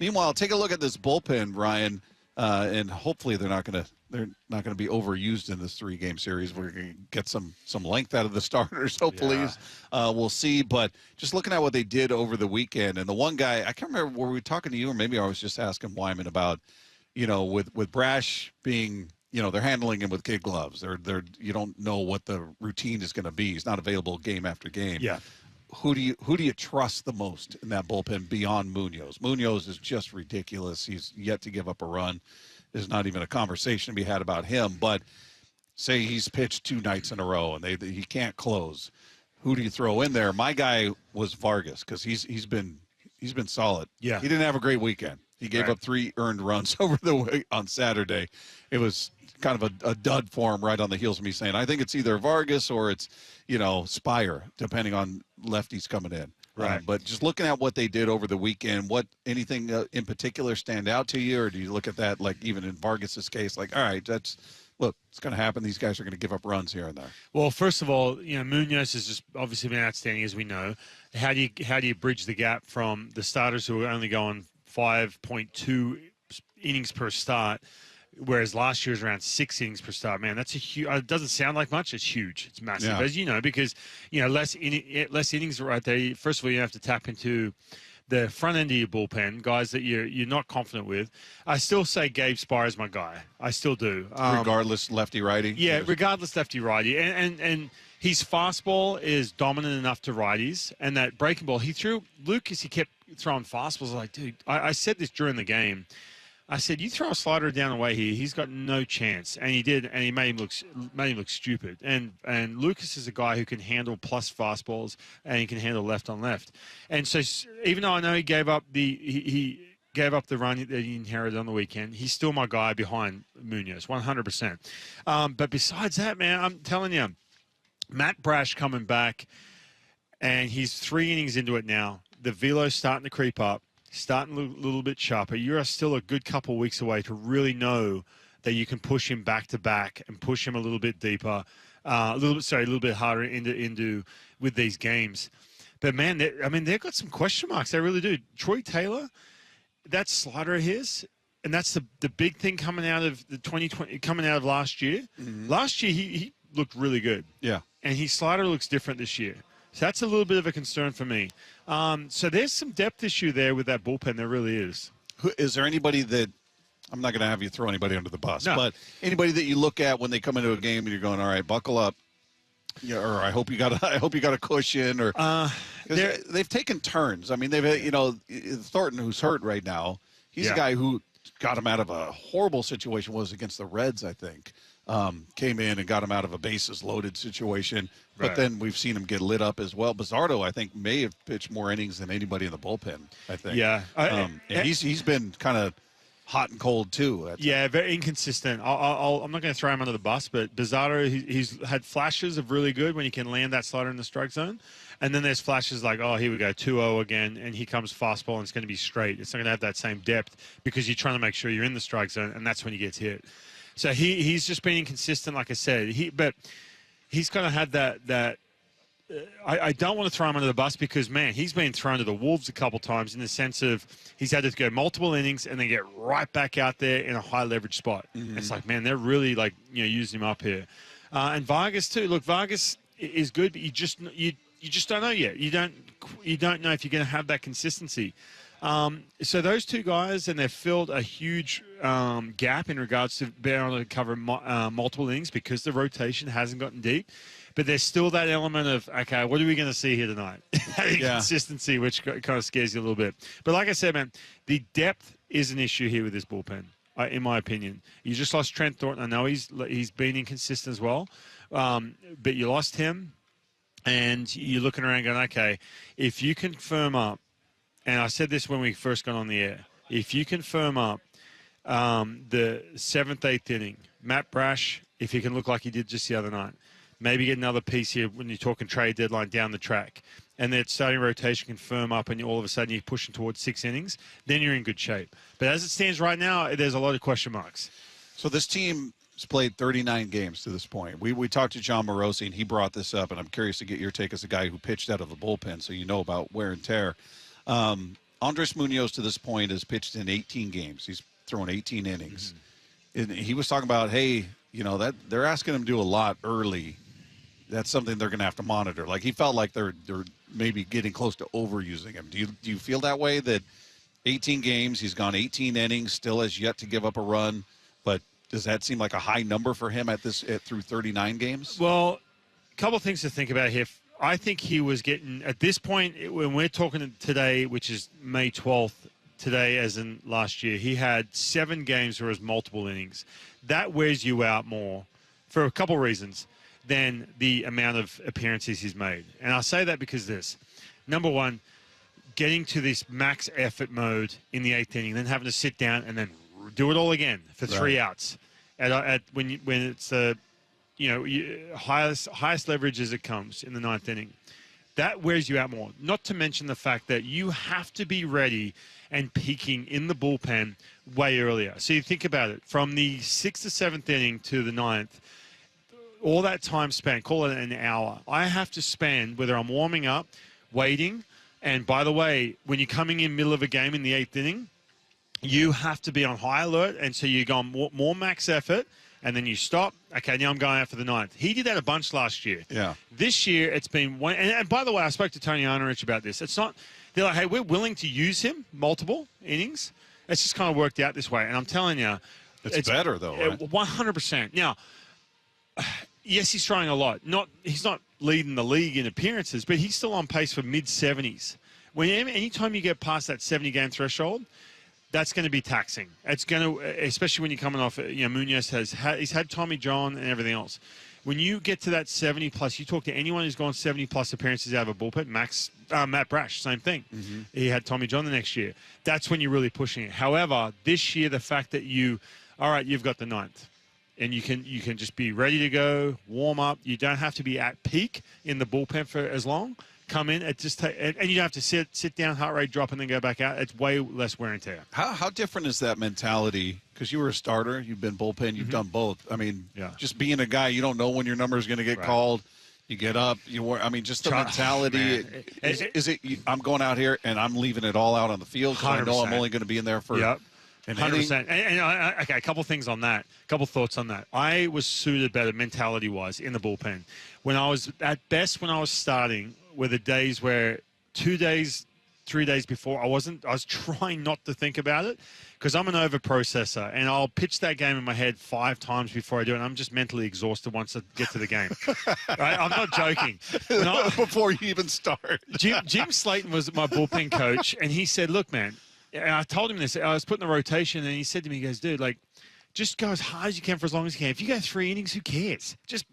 Meanwhile, take a look at this bullpen, Ryan, and hopefully they're not going to be overused in this 3-game series. We're going to get some length out of the starters, hopefully. Yeah. We'll see. But just looking at what they did over the weekend, and the one guy, I can't remember, were we talking to you, or maybe I was just asking Wyman about, with Brash being, they're handling him with kid gloves. You don't know what the routine is going to be. He's not available game after game. Yeah. Who do you trust the most in that bullpen beyond Munoz? Munoz is just ridiculous. He's yet to give up a run. There's not even a conversation to be had about him. But say he's pitched 2 nights in a row and he can't close. Who do you throw in there? My guy was Vargas because he's been solid. Yeah. He didn't have a great weekend. He gave up 3 earned runs over the way on Saturday. It was kind of a dud for him right on the heels of me saying, I think it's either Vargas or it's, Spire, depending on lefties coming in. Right. But just looking at what they did over the weekend, anything in particular stand out to you? Or do you look at that, like even in Vargas's case, like, all right, it's going to happen. These guys are going to give up runs here and there. Well, first of all, Munoz has just obviously been outstanding, as we know. How do you bridge the gap from the starters who are only going 5.2 innings per start, whereas last year was around 6 innings per start? Man, that's a huge. It doesn't sound like much. It's huge. It's massive, as you know, because less innings right there. First of all, you have to tap into the front end of your bullpen, guys that you're not confident with. I still say Gabe Spire is my guy. I still do, regardless lefty righty. Yeah, regardless lefty righty, and his fastball is dominant enough to righties, and that breaking ball he threw. Lucas, he kept throwing fastballs. I was like, dude, I said this during the game. I said, you throw a slider down the way here, he's got no chance. And he did, and he made him look stupid. And Lucas is a guy who can handle plus fastballs, and he can handle left on left. And so even though I know he gave up the run that he inherited on the weekend, he's still my guy behind Munoz, 100%. But besides that, man, I'm telling you, Matt Brash coming back, and he's 3 innings into it now. The velo's starting to creep up. Starting a little bit sharper. You are still a good couple of weeks away to really know that you can push him back to back and push him a little bit deeper, a little bit harder into with these games. But man, they've got some question marks. They really do. Troy Taylor, that slider of his, and that's the big thing coming out of the 2020, coming out of last year. Mm-hmm. Last year he looked really good. Yeah, and his slider looks different this year. So that's a little bit of a concern for me. So there's some depth issue there with that bullpen. There really is. Is there anybody that – I'm not going to have you throw anybody under the bus, but anybody that you look at when they come into a game and you're going, all right, buckle up, or I hope you got a cushion, or they've taken turns. I mean, Thornton, who's hurt right now, he's a guy who got him out of a horrible situation. Was against the Reds, I think. Came in and got him out of a bases-loaded situation. But then we've seen him get lit up as well. Bizardo, I think, may have pitched more innings than anybody in the bullpen, I think. Yeah. And he's been kind of hot and cold, too. Very inconsistent. I'm not going to throw him under the bus, but Bizardo, he's had flashes of really good when he can land that slider in the strike zone. And then there's flashes like, oh, here we go, 2-0 again, and here comes fastball, and it's going to be straight. It's not going to have that same depth because you're trying to make sure you're in the strike zone, and that's when he gets hit. So he's just been inconsistent, like I said. But he's kind of had that. I don't want to throw him under the bus because, man, he's been thrown to the wolves a couple times in the sense of he's had to go multiple innings and then get right back out there in a high leverage spot. Mm-hmm. It's like, man, they're really using him up here. And Vargas too. Look, Vargas is good, but you just don't know yet. You don't know if you're going to have that consistency. So those two guys, and they've filled a huge gap in regards to being able to cover multiple innings because the rotation hasn't gotten deep. But there's still that element of, okay, what are we going to see here tonight? Consistency, which kind of scares you a little bit. But like I said, man, the depth is an issue here with this bullpen, in my opinion. You just lost Trent Thornton. I know he's been inconsistent as well. But you lost him, and you're looking around going, okay, if you can firm up, and I said this when we first got on the air, if you can firm up the 7th, 8th inning, Matt Brash, if he can look like he did just the other night, maybe get another piece here when you're talking trade deadline down the track, and that starting rotation can firm up and all of a sudden you're pushing towards 6 innings, then you're in good shape. But as it stands right now, there's a lot of question marks. So this team has played 39 games to this point. We talked to John Morosi, and he brought this up, and I'm curious to get your take as a guy who pitched out of the bullpen so you know about wear and tear. On Andrez Munoz to this point has pitched in 18 games. He's thrown 18 innings. And he was talking about, hey, that they're asking him to do a lot early. That's something they're going to have to monitor. Like, he felt like they're maybe getting close to overusing him. Do you feel that way, that 18 games, he's gone 18 innings, still has yet to give up a run, but does that seem like a high number for him through 39 games? Well, a couple of things to think about here. I think he was getting, at this point, when we're talking today, which is May 12th, today as in last year, he had 7 games where it was multiple innings. That wears you out more for a couple of reasons than the amount of appearances he's made. And I'll say that because this. Number one, getting to this max effort mode in the 8th inning, then having to sit down and then do it all again for 3 outs. When it's highest leverage as it comes in the 9th inning. That wears you out more. Not to mention the fact that you have to be ready and peaking in the bullpen way earlier. So you think about it. From the 6th or 7th inning to the 9th, all that time spent, call it an hour, I have to spend, whether I'm warming up, waiting, and by the way, when you're coming in middle of a game in the 8th inning, you have to be on high alert, and so you go on more max effort, and then you stop. Okay, now I'm going out for the 9th. He did that a bunch last year. Yeah. This year, it's been one. And by the way, I spoke to Tony Arnerich about this. It's not, they're like, hey, we're willing to use him multiple innings. It's just kind of worked out this way. And I'm telling you, it's better, though, right? 100%. Now, yes, he's trying a lot. He's not leading the league in appearances, but he's still on pace for mid-70s. Anytime you get past that 70-game threshold, that's going to be taxing. It's going to, especially when you're coming off, Munoz he's had Tommy John and everything else. When you get to that 70-plus, you talk to anyone who's gone 70-plus appearances out of a bullpen, Matt Brash, same thing. Mm-hmm. He had Tommy John the next year. That's when you're really pushing it. However, this year, the fact that you've got the 9th. And you can just be ready to go, warm up. You don't have to be at peak in the bullpen for as long. Come in, and you don't have to sit down, heart rate drop, and then go back out. It's way less wear and tear. How different is that mentality? Because you were a starter, you've been bullpen, you've done both. I mean, just being a guy, you don't know when your number is going to get called. You get up, just the mentality. Is it? I'm going out here and I'm leaving it all out on the field because I know I'm only going to be in there for. Yep. 100%. Okay, a couple things on that. A couple thoughts on that. I was suited better mentality-wise in the bullpen. When I was starting, were the days where 2 days, 3 days before, I was trying not to think about it because I'm an over-processor, and I'll pitch that game in my head 5 times before I do it, and I'm just mentally exhausted once I get to the game. Right? I'm not joking. Before you even start. Jim Stelton was my bullpen coach, and he said, look, man, and I told him this. I was putting the rotation, and he said to me, he goes, dude, just go as hard as you can for as long as you can. If you go 3 innings, who cares? Just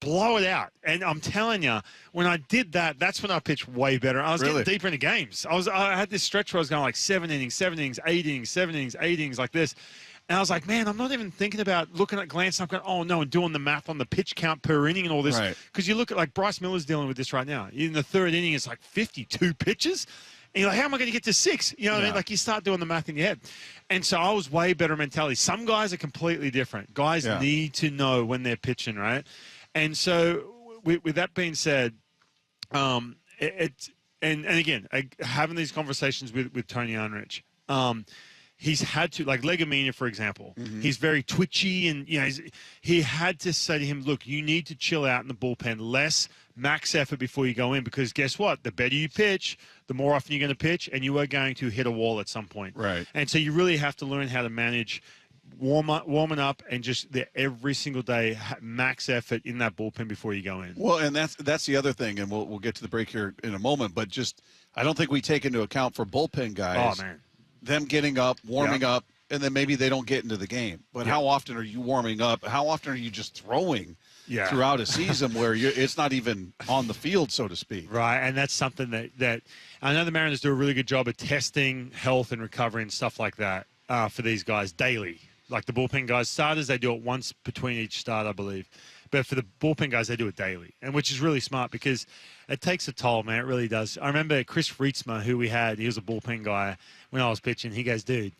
blow it out. And I'm telling you, when I did that, that's when I pitched way better. I was getting deeper into games. I had this stretch where I was going like 7 innings, 8 innings, 7 innings, 8 innings, like this. And I was like, man, I'm not even thinking about looking at glancing up, going, oh, no, and doing the math on the pitch count per inning and all this. Because you look at, Bryce Miller's dealing with this right now. In the 3rd inning, it's 52 pitches. And you're like, how am I going to get to 6? You know what I mean? You start doing the math in your head. And so I was way better mentality. Some guys are completely different. Guys need to know when they're pitching, right? And so with that being said, and again, having these conversations with Tony Arnerich, he's had to, Legomena, for example, he's very twitchy, and he had to say to him, look, you need to chill out in the bullpen, less max effort before you go in, because guess what? The better you pitch, the more often you're going to pitch, and you are going to hit a wall at some point. Right. And so you really have to learn how to manage warming up and just every single day max effort in that bullpen before you go in. Well, and that's the other thing, and we'll get to the break here in a moment, but just I don't think we take into account for bullpen guys. Oh, man. Them getting up, warming up, and then maybe they don't get into the game. But how often are you warming up? How often are you just throwing throughout a season where it's not even on the field, so to speak? Right, and that's something that I know the Mariners do a really good job of testing health and recovery and stuff like that for these guys daily. Like the bullpen guys, starters, they do it once between each start, I believe. But for the bullpen guys, they do it daily, and which is really smart because it takes a toll, man. It really does. I remember Chris Rietsma, who we had, he was a bullpen guy when I was pitching. He goes, dude,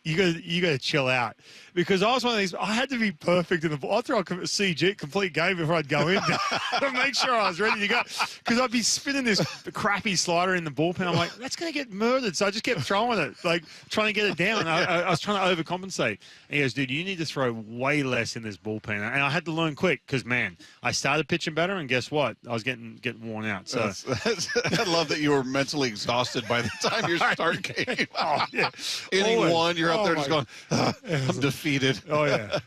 you got to chill out, because I was one of these. I had to be perfect in the ball. I throw a CG complete game before I'd go in to make sure I was ready to go, because I'd be spinning this crappy slider in the bullpen. I'm like, that's going to get murdered. So I just kept throwing it, like trying to get it down. I was trying to overcompensate. And he goes, dude, you need to throw way less in this bullpen. And I had to learn quick, because man, I started pitching better, and guess what? I was getting worn out. So I love that you were mentally exhausted by the time your start came. Oh yeah, Inning always. one, you're up there just going, I'm defeated. Oh yeah.